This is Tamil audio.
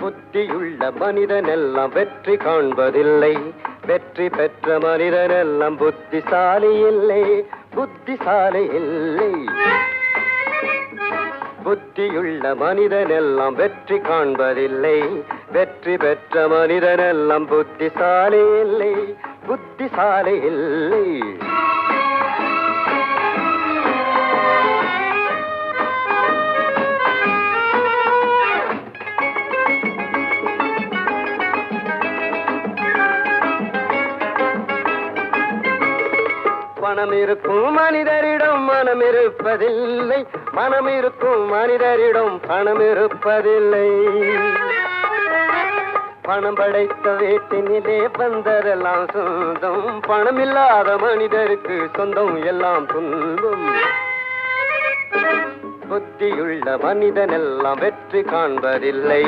புத்தியுள்ள மனிதனெல்லாம் வெற்றி காண்பதில்லை. வெற்றி பெற்ற மனிதனெல்லாம் புத்திசாலி இல்லை, புத்திசாலி இல்லை. புத்தியுள்ள மனிதனெல்லாம் வெற்றி காண்பதில்லை. வெற்றி பெற்ற மனிதனெல்லாம் புத்திசாலி இல்லை, புத்திசாலி இல்லை. பணம் இருக்கும் மனிதரிடம் மனம் இருப்பதில்லை, மனம் இருக்கும் மனிதரிடம் பணம் இருப்பதில்லை. பணம் படைத்த வீட்டினிலே வந்ததெல்லாம் சொந்தம், பணம் இல்லாத மனிதருக்கு சொந்தம் எல்லாம் துன்பம். புத்தியுள்ள மனிதனெல்லாம் வெற்றி காண்பதில்லை.